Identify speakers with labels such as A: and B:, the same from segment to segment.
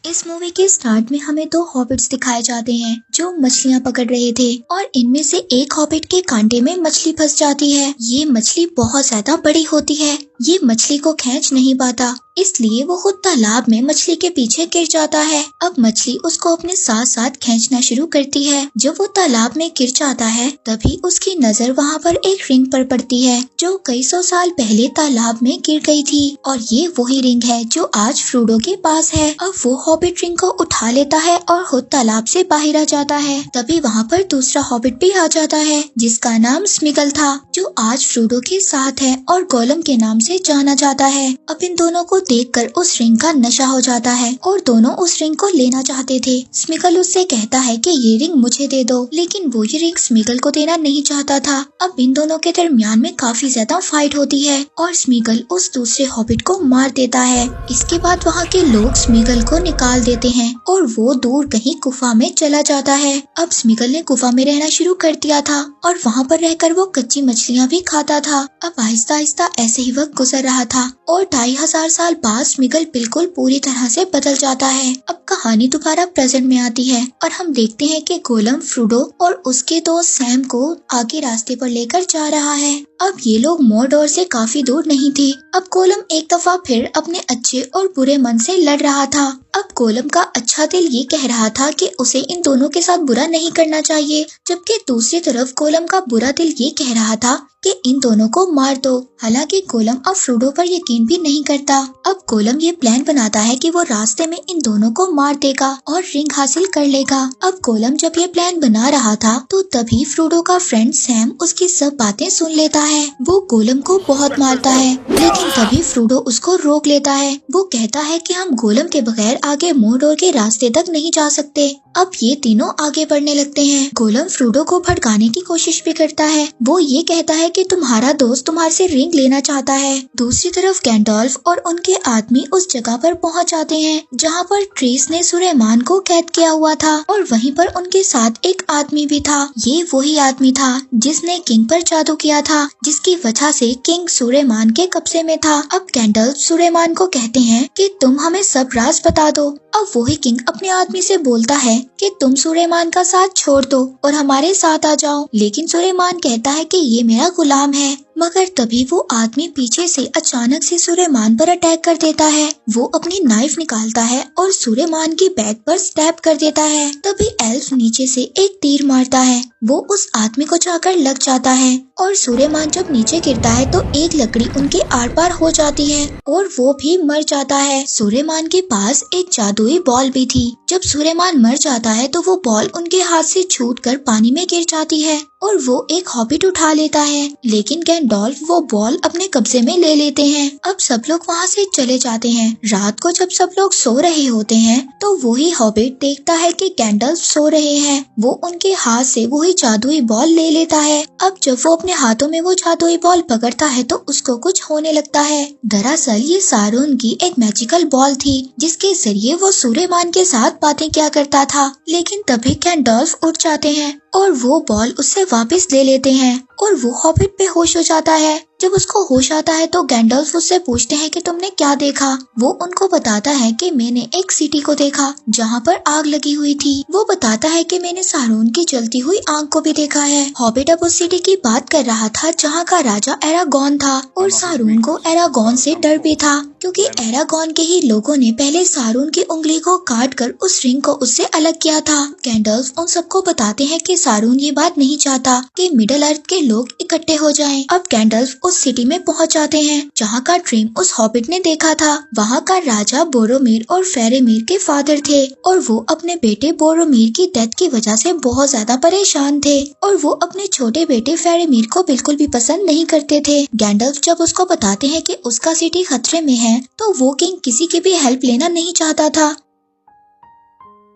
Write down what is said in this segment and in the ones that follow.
A: इस मूवी के स्टार्ट में हमें दो हॉबिट्स दिखाए जाते हैं जो मछलियां पकड़ रहे थे और इनमें से एक हॉबिट के कांटे में मछली फंस जाती है। ये मछली बहुत ज्यादा बड़ी होती है। ये मछली को खींच नहीं पाता, इसलिए वो खुद तालाब में मछली के पीछे गिर जाता है। अब मछली उसको अपने साथ साथ खींचना शुरू करती है। जब वो तालाब में गिर जाता है तभी उसकी नजर वहाँ पर एक रिंग पर पड़ती है जो कई सौ साल पहले तालाब में गिर गई थी और ये वही रिंग है जो आज फ्रोडो के पास है। अब वो हॉबिट रिंग को उठा लेता है और खुद तालाब से बाहर आ जाता है। तभी वहाँ पर दूसरा हॉबिट भी आ जाता है जिसका नाम स्मिगल था जो आज फ्रोडो के साथ है और गोलम के नाम से जाना जाता है। अब इन दोनों को देखकर उस रिंग का नशा हो जाता है और दोनों उस रिंग को लेना चाहते थे। स्मिगल उससे कहता है कि ये रिंग मुझे दे दो, लेकिन वो ये रिंग स्मिगल को देना नहीं चाहता था। अब इन दोनों के दरमियान में काफी ज्यादा फाइट होती है और स्मिगल उस दूसरे हॉबिट को मार देता है। इसके बाद वहाँ के लोग स्मिगल को निकाल देते हैं और वो दूर कहीं गुफा में चला जाता है। अब स्मिगल ने गुफा में रहना शुरू कर दिया था और वहाँ पर रहकर वो कच्ची मछलियाँ भी खाता था। अब आहिस्ता आहिस्ता ऐसे ही वक्त गुजर रहा था और 2500 साल बाद स्मिगल बिल्कुल पूरी तरह से बदल जाता है। अब कहानी दोबारा प्रेजेंट में आती है और हम देखते हैं कि गोलम फ्रोडो और उसके दोस्त सैम को आगे रास्ते पर लेकर जा रहा है। अब ये लोग मोरडोर से काफी दूर नहीं थे। अब गोलम एक दफा फिर अपने अच्छे और बुरे मन से लड़ रहा था। अब गोलम का अच्छा दिल ये कह रहा था कि उसे इन दोनों के साथ बुरा नहीं करना चाहिए, जबकि दूसरी तरफ गोलम का बुरा दिल ये कह रहा था कि इन दोनों को मार दो। हालांकि गोलम अब फ्रोडो पर यकीन भी नहीं करता। अब गोलम ये प्लान बनाता है कि वो रास्ते में इन दोनों को मार देगा और रिंग हासिल कर लेगा। अब गोलम जब ये प्लान बना रहा था तो तभी फ्रोडो का फ्रेंड सैम उसकी सब बातें सुन लेता है। वो गोलम को बहुत मारता है, लेकिन तभी फ्रोडो उसको रोक लेता है। वो कहता है कि हम गोलम के बगैर आगे मोरडोर के रास्ते तक नहीं जा सकते। अब ये तीनों आगे बढ़ने लगते हैं। गोलम फ्रोडो को भड़काने की कोशिश भी करता है। वो ये कहता है कि तुम्हारा दोस्त तुम्हारे से रिंग लेना चाहता है। दूसरी तरफ गैंडोल्फ और उनके आदमी उस जगह पर पहुंच जाते हैं जहां पर ट्रेस ने सुलेमान को कैद किया हुआ था और वहीं पर उनके साथ एक आदमी भी था। ये वही आदमी था जिसने किंग पर जादू किया था, जिसकी वजह से किंग सुलेमान के कब्जे में था। अब गैंडोल्फ सुलेमान को कहते हैं कि तुम हमें सब राज बता दो। अब वही किंग अपने आदमी से बोलता है कि तुम सुलेमान का साथ छोड़ दो और हमारे साथ आ जाओ, लेकिन सुलेमान कहता है कि ये मेरा गुलाम है। मगर तभी वो आदमी पीछे से अचानक से सुलेमान पर अटैक कर देता है। वो अपनी नाइफ निकालता है और सुलेमान की बैक पर स्टैब कर देता है। तभी एल्फ नीचे से एक तीर मारता है। वो उस आदमी को जाकर लग जाता है और सुलेमान जब नीचे गिरता है तो एक लकड़ी उनके आर पार हो जाती है और वो भी मर जाता है। सुलेमान के पास एक जादुई बॉल भी थी। जब सुलेमान मर जाता है तो वो बॉल उनके हाथ से छूटकर पानी में गिर जाती है और वो एक हॉबिट उठा लेता है, लेकिन गैंडोल्फ वो बॉल अपने कब्जे में ले लेते हैं। अब सब लोग वहाँ से चले जाते हैं। रात को जब सब लोग सो रहे होते हैं तो वही हॉबिट देखता है कि गैंडोल्फ सो रहे हैं। वो उनके हाथ से वही जादुई बॉल ले लेता है। अब जब वो अपने हाथों में वो जादुई बॉल पकड़ता है तो उसको कुछ होने लगता है। दरअसल ये सारून की एक मैजिकल बॉल थी जिसके जरिए वो सुलेमान के साथ बातें किया करता था। लेकिन तभी गैंडोल्फ उठ जाते हैं और वो बॉल उससे वापस ले लेते हैं और वो हॉबिट बेहोश हो जाता है। जब उसको होश आता है तो गैंडोल्फ उससे पूछते हैं कि तुमने क्या देखा। वो उनको बताता है कि मैंने एक सिटी को देखा जहाँ पर आग लगी हुई थी। वो बताता है कि मैंने सारून की जलती हुई आग को भी देखा है। हॉबिट अब उस सिटी की बात कर रहा था जहाँ का राजा एरागॉन था और सारून को एरागॉन से डर भी था क्योंकि एरागॉन के ही लोगों ने पहले सारून की उंगली को काट कर उस रिंग को उससे अलग किया था। गैंडोल्फ उन सबको बताते हैं कि सारून ये बात नहीं चाहता कि मिडल अर्थ के लोग इकट्ठे हो जाएं। अब गैंडोल्फ उस सिटी में पहुंच जाते हैं जहाँ का ड्रीम उस हॉबिट ने देखा था। वहाँ का राजा बोरोमीर और फेरेमीर के फादर थे और वो अपने बेटे बोरोमीर की डेथ की वजह से बहुत ज्यादा परेशान थे और वो अपने छोटे बेटे फेरेमीर को बिल्कुल भी पसंद नहीं करते थे। गैंडोल्फ जब उसको बताते हैं कि उसका सिटी खतरे में है तो वो किंग किसी की भी हेल्प लेना नहीं चाहता था।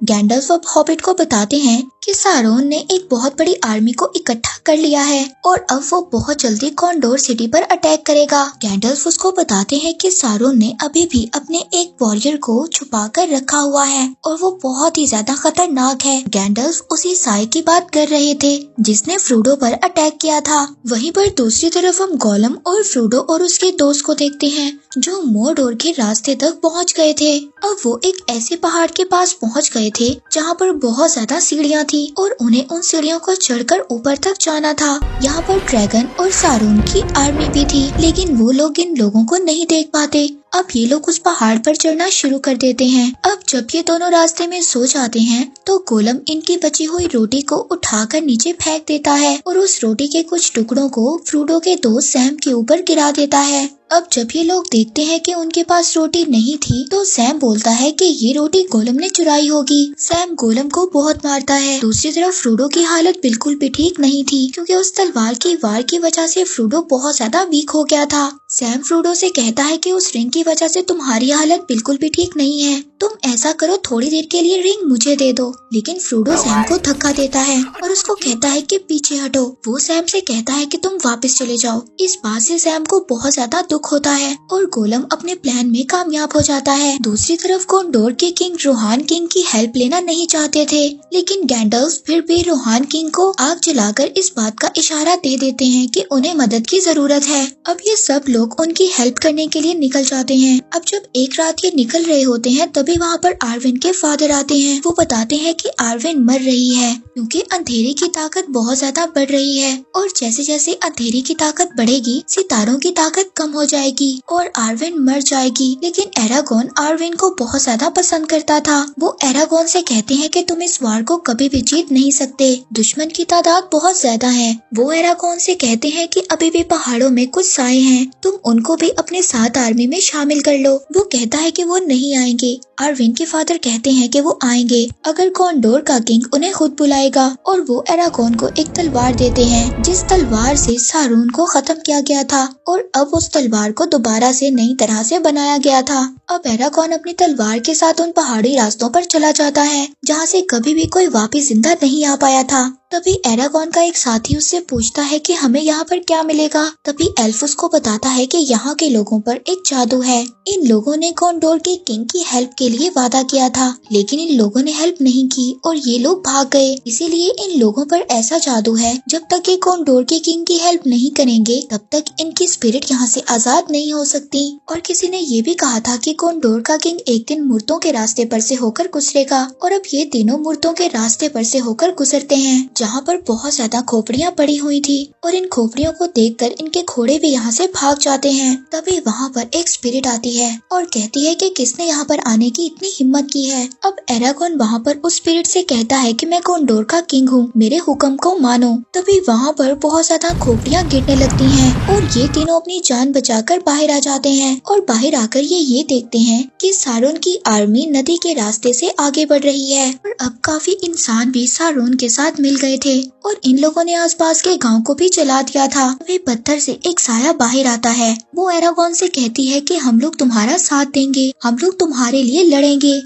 A: गैंडल्फ अब हॉबिट को बताते हैं कि सारोन ने एक बहुत बड़ी आर्मी को इकट्ठा कर लिया है और अब वो बहुत जल्दी कॉन्डोर सिटी पर अटैक करेगा। गैंडल्फ उसको बताते हैं कि सारोन ने अभी भी अपने एक वॉरियर को छुपा कर रखा हुआ है और वो बहुत ही ज्यादा खतरनाक है। गैंडल्फ उसी साय की बात कर रहे थे जिसने फ्रोडो पर अटैक किया था। वहीं पर दूसरी तरफ हम गोलम और फ्रोडो और उसके दोस्त को देखते हैं जो मोरडोर के रास्ते तक पहुंच गए थे। अब वो एक ऐसे पहाड़ के पास पहुंच गए थे जहां पर बहुत ज्यादा सीढ़ियां थी और उन्हें उन सीढ़ियों को चढ़कर ऊपर तक जाना था। यहाँ पर ड्रैगन और सारोन की आर्मी भी थी, लेकिन वो लोग इन लोगों को नहीं देख पाते। अब ये लोग उस पहाड़ पर चढ़ना शुरू कर देते हैं। अब जब ये दोनों रास्ते में सो जाते हैं तो गोलम इनकी बची हुई रोटी को उठाकर नीचे फेंक देता है और उस रोटी के कुछ टुकड़ों को फ्रोडो के दोस्त सैम के ऊपर गिरा देता है। अब जब ये लोग देखते हैं कि उनके पास रोटी नहीं थी तो सैम बोलता है कि ये रोटी गोलम ने चुराई होगी। सैम गोलम को बहुत मारता है। दूसरी तरफ फ्रोडो की हालत बिल्कुल भी ठीक नहीं थी क्योंकि उस तलवार की वार की वजह से फ्रोडो बहुत ज्यादा वीक हो गया था। सैम फ्रोडो से कहता है कि उस रिंग की वजह से तुम्हारी हालत बिल्कुल भी ठीक नहीं है, तुम ऐसा करो थोड़ी देर के लिए रिंग मुझे दे दो। लेकिन फ्रोडो सैम को धक्का देता है और उसको कहता है कि पीछे हटो। वो सैम से कहता है कि तुम वापस चले जाओ। इस बात से सैम को बहुत ज्यादा दुख होता है और गोलम अपने प्लान में कामयाब हो जाता है। दूसरी तरफ कॉन्डोर के किंग रोहान किंग की हेल्प लेना नहीं चाहते थे, लेकिन गैंडल्फ फिर भी रोहान किंग को आग जलाकर इस बात का इशारा दे देते हैं कि उन्हें मदद की जरूरत है। अब ये सब लोग उनकी हेल्प करने के लिए निकल जाते हैं। अब जब एक रात ये निकल रहे होते हैं तभी वहाँ पर आर्विन के फादर आते हैं। वो बताते हैं कि आर्विन मर रही है क्योंकि अंधेरे की ताकत बहुत ज्यादा बढ़ रही है और जैसे जैसे अंधेरे की ताकत बढ़ेगी सितारों की ताकत कम हो जाएगी और आर्विन मर जाएगी। लेकिन एरागोन आर्विन को बहुत ज्यादा पसंद करता था। वो एरागोन से कहते हैं कि तुम इस वार को कभी भी जीत नहीं सकते, दुश्मन की तादाद बहुत ज्यादा है। वो एरागोन से कहते हैं कि अभी भी पहाड़ों में कुछ साए हैं, तुम उनको भी अपने साथ आर्मी में शामिल कर लो। वो कहता है कि वो नहीं आएंगे। आर्विन के फादर कहते हैं कि वो आएंगे अगर कॉन्डोर का किंग उन्हें खुद बुलाएगा और वो एरागोन को एक तलवार देते हैं जिस तलवार से सारून को खत्म किया गया था और अब उस तलवार को दोबारा से नई तरह से बनाया गया था। अब एरागोन अपनी तलवार के साथ उन पहाड़ी रास्तों पर चला जाता है जहाँ से कभी भी कोई वापस जिंदा नहीं आ पाया था। तभी एरागोन का एक साथी उससे पूछता है कि हमें यहाँ पर क्या मिलेगा। तभी एल्फ उसको बताता है कि यहाँ के लोगों पर एक जादू है। इन लोगों ने कॉन्डोर के किंग की हेल्प के लिए वादा किया था, लेकिन इन लोगों ने हेल्प नहीं की और ये लोग भाग गए। इसीलिए इन लोगों पर ऐसा जादू है, जब तक ये कॉन्डोर के किंग की हेल्प नहीं करेंगे तब तक इनकी स्पिरिट यहाँ से आजाद नहीं हो सकती। और किसी ने ये भी कहा था कि कॉन्डोर का किंग एक दिन मूर्तों के रास्ते पर से होकर गुजरेगा और अब ये तीनों मूर्तों के रास्ते पर से होकर गुजरते हैं जहाँ पर बहुत ज्यादा खोपड़ियाँ पड़ी हुई थी और इन खोपड़ियों को देखकर इनके घोड़े भी यहाँ से भाग जाते हैं। तभी वहाँ पर एक स्पिरिट आती है और कहती है कि किसने यहाँ पर आने की इतनी हिम्मत की है। अब एरागोन वहाँ पर उस स्पिरिट से कहता है कि मैं कॉन्डोर का किंग हूँ, मेरे हुक्म को मानो। तभी वहाँ पर बहुत ज्यादा खोपड़ियाँ गिरने लगती हैं और ये तीनों अपनी जान बचाकर बाहर आ जाते हैं और बाहर आकर ये देखते हैं कि सारून की आर्मी नदी के रास्ते से आगे बढ़ रही है और अब काफी इंसान भी सारून के साथ मिल गए थे और इन लोगों ने आसपास के गांव को भी जला दिया था। वे पत्थर से एक साया बाहर आता है। वो एरागोन से कहती है कि हम लोग तुम्हारा साथ देंगे, हम लोग तुम्हारे लिए लड़ेंगे।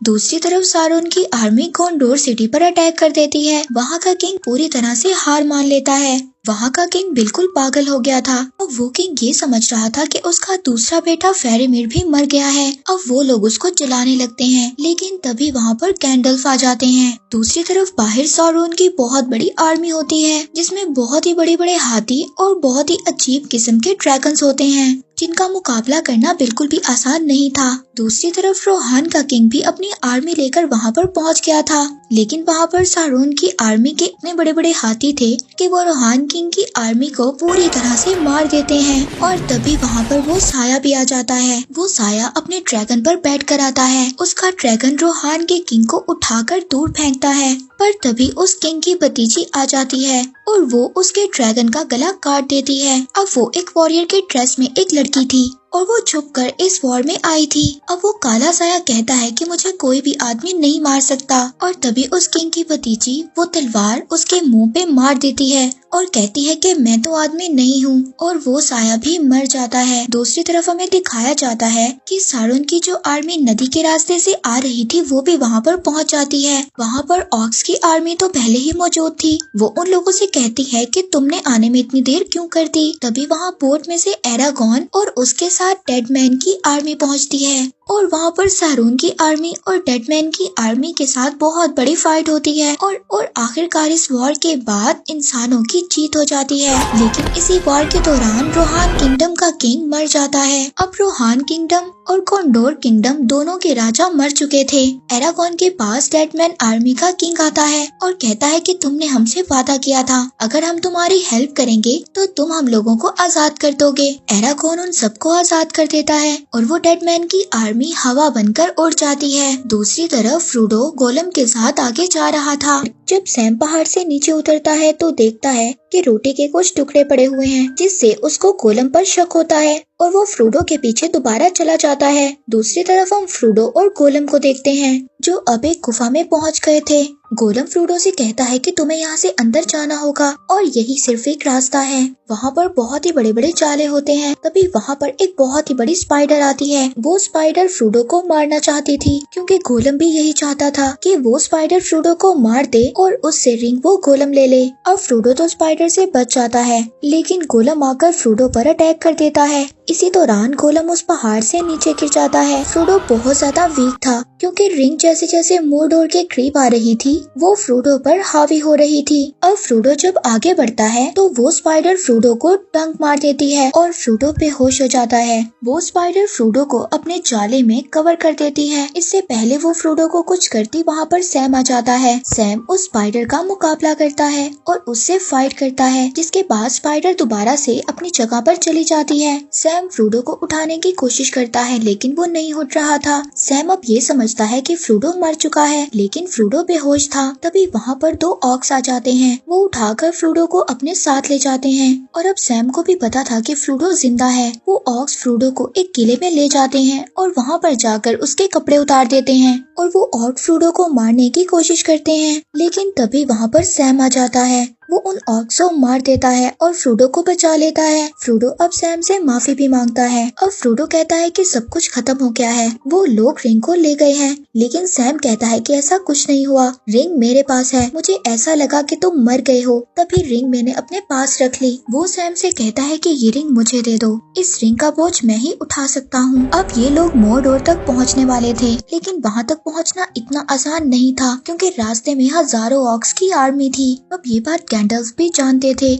A: दूसरी तरफ सारून की आर्मी कॉन्डोर सिटी पर अटैक कर देती है। वहाँ का किंग पूरी तरह से हार मान लेता है। वहाँ का किंग बिल्कुल पागल हो गया था। अब वो किंग ये समझ रहा था कि उसका दूसरा बेटा फेरेमिर भी मर गया है। अब वो लोग उसको जलाने लगते हैं, लेकिन तभी वहाँ पर गैंडल्फ आ जाते हैं। दूसरी तरफ बाहर सारून की बहुत बड़ी आर्मी होती है जिसमें बहुत ही बड़े बड़े हाथी और बहुत ही अजीब किस्म के ड्रैगन्स होते हैं जिनका मुकाबला करना बिल्कुल भी आसान नहीं था। दूसरी तरफ रोहान का किंग भी अपनी आर्मी लेकर वहाँ पर पहुँच गया था, लेकिन वहाँ पर सारून की आर्मी के इतने बड़े बड़े हाथी थे कि वो रोहान किंग की आर्मी को पूरी तरह से मार देते हैं। और तभी वहाँ पर वो साया भी आ जाता है। वो साया अपने ड्रैगन पर बैठ कर आता है। उसका ड्रैगन रोहान के किंग को उठाकर दूर फेंकता है, पर तभी उस किंग की भतीजी आ जाती है और वो उसके ड्रैगन का गला काट देती है। अब वो एक वॉरियर के ड्रेस में एक लड़की थी और वो छुप कर इस वॉर में आई थी। अब वो काला साया कहता है कि मुझे कोई भी आदमी नहीं मार सकता और तभी उस किंग की भतीजी वो तलवार उसके मुंह पे मार देती है और कहती है कि मैं तो आदमी नहीं हूँ और वो साया भी मर जाता है। दूसरी तरफ हमें दिखाया जाता है कि सारुन की जो आर्मी नदी के रास्ते से आ रही थी वो भी वहाँ पर पहुँच जाती है। वहाँ पर ऑक्स की आर्मी तो पहले ही मौजूद थी। वो उन लोगों से कहती है कि तुमने आने में इतनी देर क्यों कर दी। तभी वहाँ बोट में से एरागॉन और उसके साथ डेडमैन की आर्मी पहुँचती है और वहाँ पर सारून की आर्मी और डेडमैन की आर्मी के साथ बहुत बड़ी फाइट होती है और आखिरकार इस वॉर के बाद इंसानों की जीत हो जाती है। लेकिन इसी वॉर के दौरान रोहान किंगडम का किंग मर जाता है। अब रोहान किंगडम और कॉन्डोर किंगडम दोनों के राजा मर चुके थे। एरागॉन के पास डेडमैन आर्मी का किंग आता है और कहता है कि तुमने हमसे वादा किया था, अगर हम तुम्हारी हेल्प करेंगे तो तुम हम लोगों को आजाद कर दोगे। एरागॉन उन सबको आजाद कर देता है और वो डेडमैन की आर्मी हवा बनकर उड़ जाती है। दूसरी तरफ फ्रोडो गोलम के साथ आगे जा रहा था। जब सैम पहाड़ से नीचे उतरता है तो देखता है कि रोटी के कुछ टुकड़े पड़े हुए हैं, जिससे उसको गोलम पर शक होता है और वो फ्रोडो के पीछे दोबारा चला जाता है। दूसरी तरफ हम फ्रोडो और गोलम को देखते हैं जो अब एक गुफा में पहुंच गए थे। गोलम फ्रोडो से कहता है कि तुम्हें यहाँ से अंदर जाना होगा और यही सिर्फ एक रास्ता है। वहाँ पर बहुत ही बड़े बड़े जाले होते हैं। तभी वहाँ पर एक बहुत ही बड़ी स्पाइडर आती है। वो स्पाइडर फ्रोडो को मारना चाहती थी क्योंकि गोलम भी यही चाहता था कि वो स्पाइडर फ्रोडो को मार दे और उससे रिंग वो गोलम ले ले। अब फ्रोडो तो स्पाइडर से बच जाता है, लेकिन गोलम आकर फ्रोडो पर अटैक कर देता है। इसी दौरान गोलम उस पहाड़ से नीचे गिर जाता है। फ्रोडो बहुत ज्यादा वीक था क्योंकि रिंग जैसे जैसे मोरडोर के करीब आ रही थी वो फ्रोडो पर हावी हो रही थी। अब फ्रोडो जब आगे बढ़ता है तो वो स्पाइडर फ्रोडो को डंक मार देती है और फ्रोडो बेहोश हो जाता है। वो स्पाइडर फ्रोडो को अपने जाले में कवर कर देती है। इससे पहले वो फ्रोडो को कुछ करती वहाँ पर सैम आ जाता है। सैम उस स्पाइडर का मुकाबला करता है और उससे फाइट करता है, जिसके बाद स्पाइडर दोबारा से अपनी जगह पर चली जाती है। सैम फ्रोडो को उठाने की कोशिश करता है लेकिन वो नहीं उठ रहा था। सैम अब ये समझता है कि फ्रोडो मर चुका है, लेकिन फ्रोडो बेहोश था। तभी वहाँ पर दो ऑक्स आ जाते हैं। वो उठाकर फ्रोडो को अपने साथ ले जाते हैं और अब सैम को भी पता था कि फ्रोडो जिंदा है। वो ऑक्स फ्रोडो को एक किले में ले जाते हैं और वहाँ पर जाकर उसके कपड़े उतार देते हैं और वो ऑक्स फ्रोडो को मारने की कोशिश करते हैं, लेकिन तभी वहाँ पर सैम आ जाता है। वो उन ऑक्स को मार देता है और फ्रोडो को बचा लेता है। फ्रोडो अब सैम से माफी भी मांगता है। अब फ्रोडो कहता है कि सब कुछ खत्म हो गया है, वो लोग रिंग को ले गए हैं, लेकिन सैम कहता है कि ऐसा कुछ नहीं हुआ, रिंग मेरे पास है, मुझे ऐसा लगा कि तुम मर गए हो, तभी रिंग मैंने अपने पास रख ली। वो सैम से कहता है कि ये रिंग मुझे दे दो, इस रिंग का बोझ मैं ही उठा सकता हूँ। अब ये लोग मोरडोर तक पहुँचने वाले थे, लेकिन वहाँ तक पहुँचना इतना आसान नहीं था क्योंकि रास्ते में हजारों ऑक्स की आर्मी थी। अब ये बात गैंडल्फ भी जानते थे।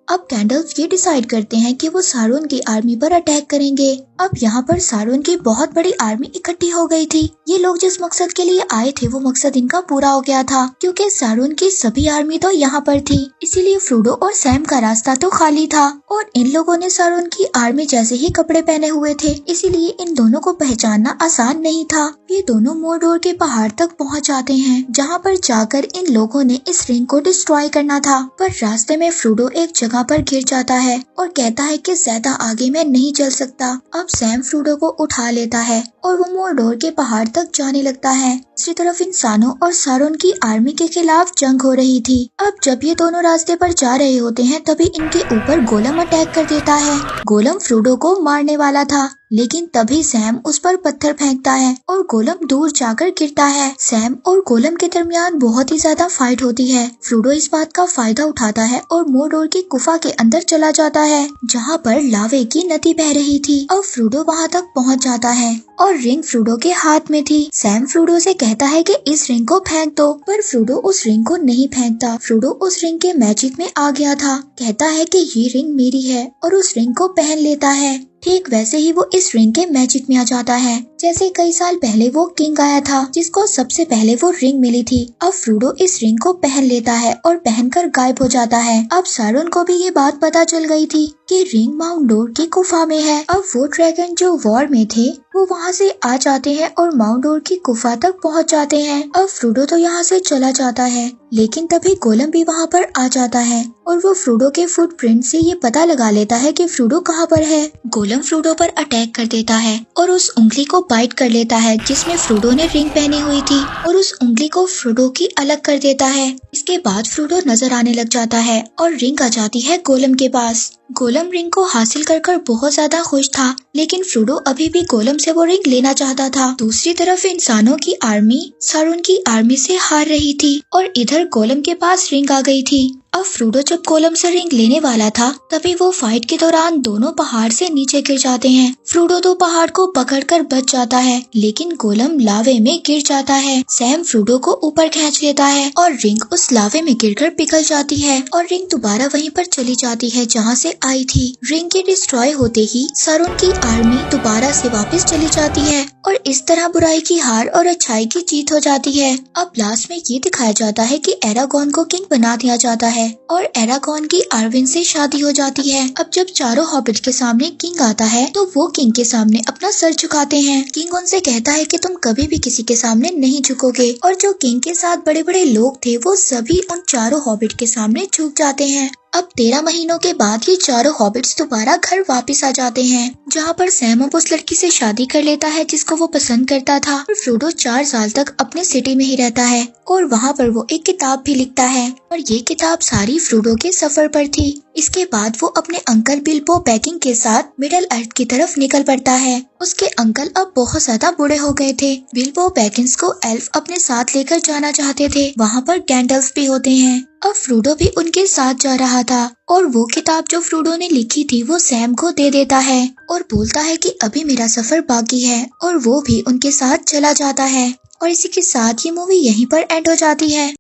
A: अब गैंडल्फ ये डिसाइड करते हैं कि वो सारुन की आर्मी पर अटैक करेंगे। अब यहाँ पर सारुन की बहुत बड़ी आर्मी इकट्ठी हो गई थी। ये लोग जिस मकसद के लिए आए थे वो मकसद इनका पूरा हो गया था क्योंकि सारुन की सभी आर्मी तो यहाँ पर थी, इसीलिए फ्रोडो और सैम का रास्ता तो खाली था और इन लोगों ने सारुन की आर्मी जैसे ही कपड़े पहने हुए थे, इसीलिए इन दोनों को पहचानना आसान नहीं था। ये दोनों मोरडोर के पहाड़ तक पहुँच जाते हैं, जहाँ पर जाकर इन लोगों ने इस रिंग को डिस्ट्रॉय करना था, पर रास्ते में फ्रोडो एक जगह पर गिर जाता है और कहता है कि ज्यादा आगे मैं नहीं चल सकता। अब सैम फ्रोडो को उठा लेता है और वो मोरडोर के पहाड़ तक जाने लगता है। दूसरी तरफ इंसानों और सारुन की आर्मी के खिलाफ जंग हो रही थी। अब जब ये दोनों रास्ते पर जा रहे होते हैं तभी इनके ऊपर गोलम अटैक कर देता है। गोलम फ्रोडो को मारने वाला था, लेकिन तभी सैम उस पर पत्थर फेंकता है और गोलम दूर जाकर गिरता है। सैम और गोलम के दरमियान बहुत ही ज्यादा फाइट होती है। फ्रोडो इस बात का फायदा उठाता है और मोरडोर की गुफा के अंदर चला जाता है, जहाँ पर लावे की नदी बह रही थी। अब फ्रोडो वहाँ तक पहुँच जाता है और रिंग फ्रोडो के हाथ में थी। सैम फ्रोडो से कहता है कि इस रिंग को फेंक दो, पर फ्रोडो उस रिंग को नहीं फेंकता। फ्रोडो उस रिंग के मैजिक में आ गया था, कहता है कि ये रिंग मेरी है और उस रिंग को पहन लेता है। ठीक वैसे ही वो इस रिंग के मैजिक में आ जाता है। जैसे कई साल पहले वो किंग आया था जिसको सबसे पहले वो रिंग मिली थी। अब फ्रोडो इस रिंग को पहन लेता है और पहनकर गायब हो जाता है। अब सारुन को भी ये बात पता चल गई थी कि रिंग माउंट डोर की गुफा में है। अब वो ड्रैगन जो वॉर में थे वो वहाँ से आ जाते हैं और माउंट डोर की गुफा तक पहुँच जाते हैं। अब फ्रोडो तो यहाँ से चला जाता है, लेकिन तभी गोलम भी वहाँ पर आ जाता है और वो फ्रोडो के फुटप्रिंट से ये पता लगा लेता है कि फ्रोडो कहाँ पर है। गोलम फ्रोडो पर अटैक कर देता है और उस उंगली को बाइट कर लेता है जिसमें फ्रोडो ने रिंग पहनी हुई थी और उस उंगली को फ्रोडो की अलग कर देता है। इसके बाद फ्रोडो नजर आने लग जाता है और रिंग आ जाती है गोलम के पास। गोलम रिंग को हासिल कर बहुत ज्यादा खुश था, लेकिन फ्रोडो अभी भी गोलम से वो रिंग लेना चाहता था। दूसरी तरफ इंसानों की आर्मी सारुन की आर्मी से हार रही थी और इधर गोलम के पास रिंग आ गई थी। अब फ्रोडो जब गोलम से रिंग लेने वाला था तभी वो फाइट के दौरान दोनों पहाड़ से नीचे गिर जाते हैं। फ्रोडो तो पहाड़ को पकड़कर बच जाता है, लेकिन गोलम लावे में गिर जाता है। सैम फ्रोडो को ऊपर खींच लेता है और रिंग उस लावे में गिरकर पिघल जाती है और रिंग दोबारा वहीं पर चली जाती है जहाँ से आई थी। रिंग के डिस्ट्रॉय होते ही सारुन की आर्मी दोबारा से वापस चली जाती है और इस तरह बुराई की हार और अच्छाई की जीत हो जाती है। अब लास्ट में ये दिखाया जाता है कि एरागॉन को किंग बना दिया जाता है और एरागॉन की आर्विन से शादी हो जाती है। अब जब चारों हॉबिट के सामने किंग आता है तो वो किंग के सामने अपना सर झुकाते हैं। किंग उनसे कहता है कि तुम कभी भी किसी के सामने नहीं झुकोगे और जो किंग के साथ बड़े बड़े लोग थे वो सभी उन चारों हॉबिट के सामने झुक जाते हैं। अब 13 महीनों के बाद ये चारों हॉबिट्स दोबारा घर वापस आ जाते हैं, जहाँ पर सैम अब उस लड़की से शादी कर लेता है जिसको वो पसंद करता था और फ्रोडो 4 साल तक अपने सिटी में ही रहता है और वहाँ पर वो एक किताब भी लिखता है और ये किताब सारी फ्रोडो के सफर पर थी। इसके बाद वो अपने अंकल बिल्बो बैगिंग के साथ मिडल अर्थ की तरफ निकल पड़ता है। उसके अंकल अब बहुत ज्यादा बूढ़े हो गए थे। बिल्बो बैगिंग्स को एल्फ अपने साथ लेकर जाना चाहते थे। वहाँ पर गैंडल्फ भी होते हैं। अब फ्रोडो भी उनके साथ जा रहा था और वो किताब जो फ्रोडो ने लिखी थी वो सैम को दे देता है और बोलता है कि अभी मेरा सफर बाकी है और वो भी उनके साथ चला जाता है। और इसी के साथ ये मूवी यहीं पर एंड हो जाती है।